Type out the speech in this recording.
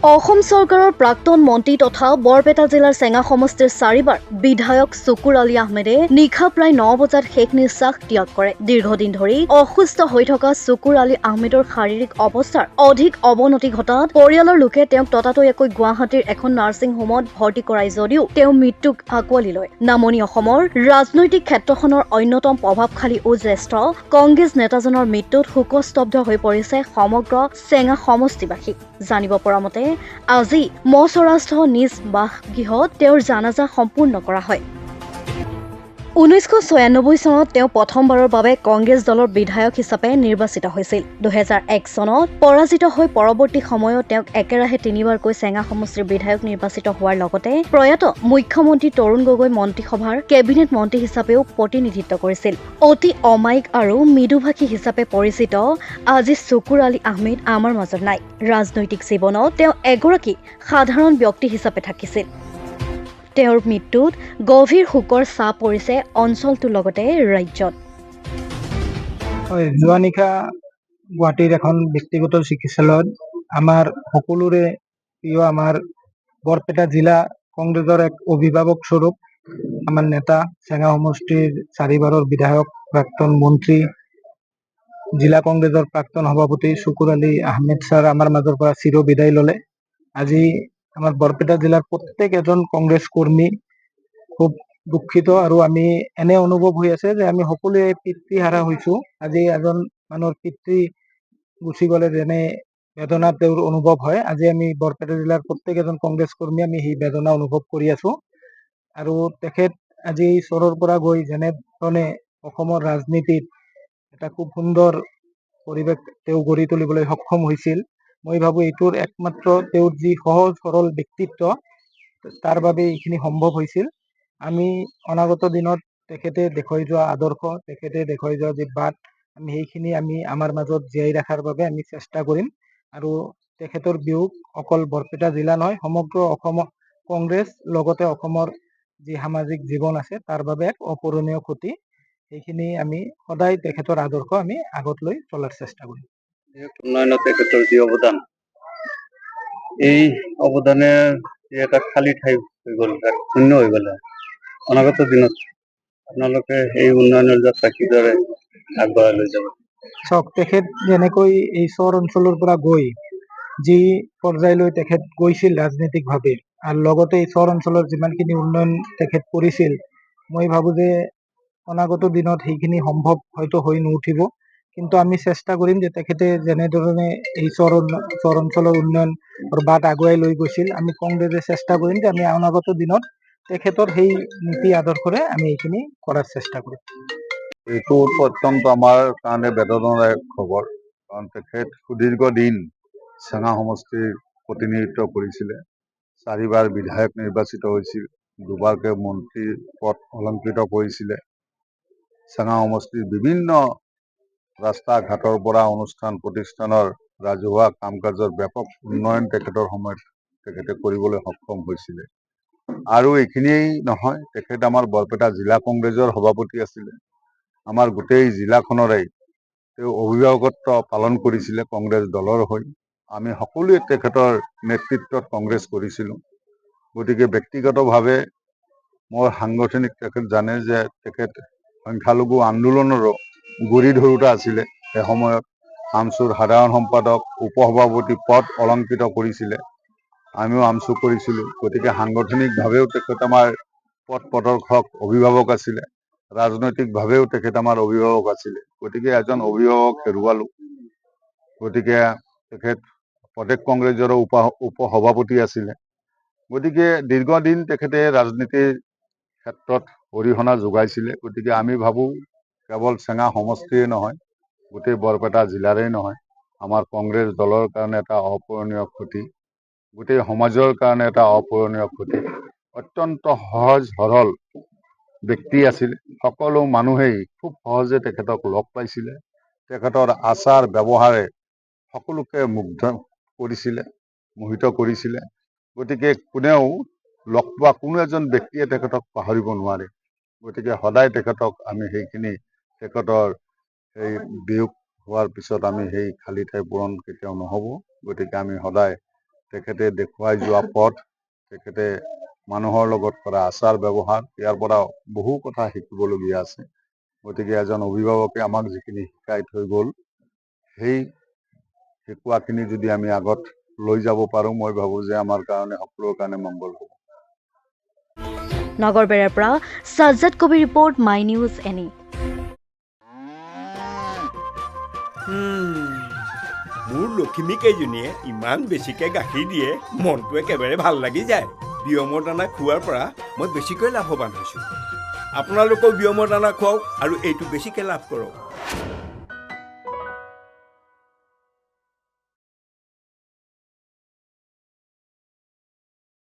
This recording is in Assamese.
অসম চৰকাৰৰ প্ৰাক্তন মন্ত্ৰী তথা বৰপেটা জিলাৰ চেঙা সমষ্টিৰ 4বাৰ বিধায়ক চুকুৰ আলী আহমেদে নিশা প্ৰায় 9 বজাত শেষ নিশ্বাস ত্যাগ কৰে। দীৰ্ঘদিন ধৰি অসুস্থ হৈ থকা চুকুৰ আলী আহমেদৰ শাৰীৰিক অৱস্থাৰ অধিক অৱনতি ঘটাত পৰিয়ালৰ লোকে তেওঁক ততাতৈয়াকৈ গুৱাহাটীৰ এখন নাৰ্ছিং হোমত ভৰ্তি কৰাই যদিও তেওঁ মৃত্যুক আঁকোৱালি লয়। নামনি অসমৰ ৰাজনৈতিক ক্ষেত্ৰখনৰ অন্যতম প্ৰভাৱশালী ও জ্যেষ্ঠ কংগ্ৰেছ নেতাজনৰ মৃত্যুত শোকস্তব্ধ হৈ পৰিছে সমগ্ৰ চেঙা সমষ্টিবাসী। জানিব পৰা মতে আজি মচৰাস্থ নিজ বাসগৃহত তেওঁৰ জানাজা সম্পূৰ্ণ কৰা হয়। 1996 চনত তেওঁ প্ৰথমবাৰৰ বাবে কংগ্ৰেছ দলৰ বিধায়ক হিচাপে নিৰ্বাচিত হৈছিল। 2001 চনত পৰাজিত হৈ পৰৱৰ্তী সময়ত তেওঁক একেৰাহে 3বাৰকৈ চেঙা সমষ্টিৰ বিধায়ক নিৰ্বাচিত হোৱাৰ লগতে প্ৰয়াত মুখ্যমন্ত্ৰী তৰুণ গগৈ মন্ত্ৰীসভাৰ কেবিনেট মন্ত্ৰী হিচাপেও প্ৰতিনিধিত্ব কৰিছিল। অতি অমায়িক আৰু মৃদুভাষী হিচাপে পৰিচিত আজি চুকুৰ আলী আহমেদ আমাৰ মাজত নাই। ৰাজনৈতিক জীৱনত তেওঁ এগৰাকী সাধাৰণ ব্যক্তি হিচাপে থাকিছিল। তেওঁৰ মৃত্যুত গভীৰ শোকৰ ছাঁ পৰিছে অঞ্চলটোৰ লগতে ৰাজ্যত। যোৱা নিশা গুৱাহাটীৰ এখন ব্যক্তিগত চিকিৎসালয়ত আমাৰ সকলোৰে প্ৰিয় আমাৰ বৰপেটা জিলা কংগ্ৰেছৰ এক অভিভাৱক স্বৰূপ আমাৰ নেতা চেঙা সমষ্টিৰ 4বাৰৰ বিধায়ক প্ৰাক্তন মন্ত্ৰী জিলা কংগ্ৰেছৰ প্ৰাক্তন সভাপতি চুকুৰ আলী আহমেদ ছাৰ আমাৰ মাজৰ পৰা চিৰ বিদায় ল'লে। আজি আমাৰ বৰপেটা জিলাৰ প্ৰত্যেক এজন কংগ্ৰেছ কৰ্মী খুব দুখিত আৰু আমি এনে অনুভৱ হৈ আছে যে আমি সকলোৱে পিতৃহাৰা হৈছো। আজি এজন মানুহৰ পিতৃ গুচি গ'লে যেনে বেদনা তেওঁৰ অনুভৱ হয়, আজি আমি বৰপেটা জিলাৰ প্ৰত্যেক এজন কংগ্ৰেছ কৰ্মী আমি সেই বেদনা অনুভৱ কৰি আছো। আৰু তেখেত আজি চৰৰ পৰা গৈ যেনেধৰণে অসমৰ ৰাজনীতিত এটা খুব সুন্দৰ পৰিৱেশ তেওঁ গঢ়ি তুলিবলৈ সক্ষম হৈছিল, মই ভাবো এইটোৰ একমাত্ৰ তেওঁৰ যি সহজ সৰল ব্যক্তিত্ব তাৰ বাবে এইখিনি সম্ভৱ হৈছিল। আমি অনাগত দিনত তেখেতে দেখুৱাই যোৱা আদৰ্শ, তেখেতে দেখুৱাই যোৱা যি বাট, আমি সেইখিনি আমি আমাৰ মাজত জীয়াই ৰখাৰ বাবে আমি চেষ্টা কৰিম। আৰু তেখেতৰ বিয়োগ অকল বৰপেটা জিলা নহয়, সমগ্ৰ অসমৰ কংগ্ৰেছ লগতে অসমৰ যি সামাজিক জীৱন আছে তাৰ বাবে এক অপূৰণীয় ক্ষতি। সেইখিনি আমি সদায় তেখেতৰ আদৰ্শ আমি আগত লৈ চলাৰ চেষ্টা কৰিম। উন্নয়নত তেখেতৰ যি অৱদান, এই অৱদানে এটা খালী ঠাই হৈ গ'ল, শূন্য হৈ গ'ল। অনাগত দিনত আপোনালোকে এই উন্নয়নৰ যাত্ৰা কিদৰে আগবঢ়াই লৈ যাব? চাওক, তেখেত যেনেকৈ এই চৰ অঞ্চলৰ পৰা গৈ যি পৰ্যায়লৈ তেখেত গৈছিল ৰাজনৈতিকভাৱে, আৰু লগতে এই চৰ অঞ্চলৰ যিমানখিনি উন্নয়ন তেখেত কৰিছিল, মই ভাবো যে অনাগত দিনত সেইখিনি সম্ভৱ হয়তো হৈ নুঠিব। কিন্তু আমি চেষ্টা কৰিম যে তেখেতে যেনেধৰণে এই চৰ অঞ্চলৰ উন্নয়নৰ বাট আগুৱাই লৈ গৈছিল, আমি কংগ্ৰেছে চেষ্টা কৰিম যে আমি অনাগত দিনত তেখেতৰ সেই নীতি আদৰ্শৰে আমি এইখিনি কৰাৰ চেষ্টা কৰিম। এইটো অত্যন্ত আমাৰ কাৰণে বেদনাদায়ক খবৰ, কাৰণ তেখেত সুদীৰ্ঘ দিন চেঙা সমষ্টিৰ প্ৰতিনিধিত্ব কৰিছিলে, 4বাৰ বিধায়ক নিৰ্বাচিত হৈছিল, 2বাৰকৈ মন্ত্ৰীৰ পদ অলংকৃত কৰিছিলে। চেঙা সমষ্টিৰ বিভিন্ন ৰাস্তা ঘাটৰ পৰা অনুষ্ঠান প্ৰতিষ্ঠানৰ ৰাজহুৱা কাম কাজৰ ব্যাপক উন্নয়ন তেখেতৰ সময়ত তেখেতে কৰিবলৈ সক্ষম হৈছিলে। আৰু এইখিনিয়েই নহয়, তেখেত আমাৰ বৰপেটা জিলা কংগ্ৰেছৰ সভাপতি আছিলে। আমাৰ গোটেই জিলাখনৰে তেওঁ অভিভাৱকত্ব পালন কৰিছিলে কংগ্ৰেছ দলৰ হৈ। আমি সকলোৱে তেখেতৰ নেতৃত্বত কংগ্ৰেছ কৰিছিলোঁ। গতিকে ব্যক্তিগতভাৱে মোৰ সাংগঠনিক, তেখেত জানে যে তেখেত সংখ্যালঘু আন্দোলনৰো গুৰি ধৰোঁতা আছিলে। এসময়ত আমচুৰ সাধাৰণ সম্পাদক, উপসভাপতি পদ অলংকৃত কৰিছিলে, আমিও আমচু কৰিছিলোঁ। গতিকে সাংগঠনিকভাৱেও তেখেত আমাৰ পথ প্ৰদৰ্শক অভিভাৱক আছিলে, ৰাজনৈতিকভাৱেও তেখেত আমাৰ অভিভাৱক আছিলে। গতিকে এজন অভিভাৱক হেৰুৱালোঁ। গতিকে তেখেত প্ৰদেশ কংগ্ৰেছৰো উপসভাপতি আছিলে। গতিকে দীৰ্ঘদিন তেখেতে ৰাজনীতিৰ ক্ষেত্ৰত অৰিহণা যোগাইছিলে। গতিকে আমি ভাবোঁ কেৱল চেঙা সমষ্টিয়ে নহয়, গোটেই বৰপেটা জিলাৰেই নহয়, আমাৰ কংগ্ৰেছ দলৰ কাৰণে এটা অপূৰণীয় ক্ষতি, গোটেই সমাজৰ কাৰণে এটা অপূৰণীয় ক্ষতি। অত্যন্ত সহজ সৰল ব্যক্তি আছিল, সকলো মানুহেই খুব সহজে তেখেতক লগ পাইছিলে। তেখেতৰ আচাৰ ব্যৱহাৰে সকলোকে মুগ্ধ কৰিছিলে, মোহিত কৰিছিলে। গতিকে কোনেও লগ পোৱা কোনো এজন ব্যক্তিয়ে তেখেতক পাহৰিব নোৱাৰে। গতিকে সদায় তেখেতক আমি সেইখিনি, তেখেতৰ সেই বিয়োগ হোৱাৰ পিছত আমি সেই খালী ঠাই পূৰণ কেতিয়াও নহ'ব। গতিকে আমি সদায় তেখেতে দেখুৱাই যোৱা পথ, তেখেতে মানুহৰ লগত কৰা আচাৰ ব্যৱহাৰ, ইয়াৰ পৰা বহু কথা শিকিবলগীয়া আছে। গতিকে এজন অভিভাৱকে আমাক যিখিনি শিকাই থৈ গ'ল, সেই শিকোৱাখিনি যদি আমি আগত লৈ যাব পাৰোঁ, মই ভাবোঁ যে আমাৰ কাৰণে সকলোৰে কাৰণে মংগল হ'ব। নগৰবেৰাৰ পৰা সাজ্জাদ কবিৰ ৰিপৰ্ট, মাই নিউজ এনি। মোৰ লখিমী কেইজনীয়ে ইমান বেছিকৈ গাখীৰ দিয়ে, মনটো একেবাৰে ভাল লাগি যায়। বিয়মৰ দানা খোৱাৰ পৰা মই বেছিকৈ লাভৱান হৈছোঁ। আপোনালোকেও বিয়মৰ দানা খুৱাওক আৰু এইটো বেছিকৈ লাভ কৰক।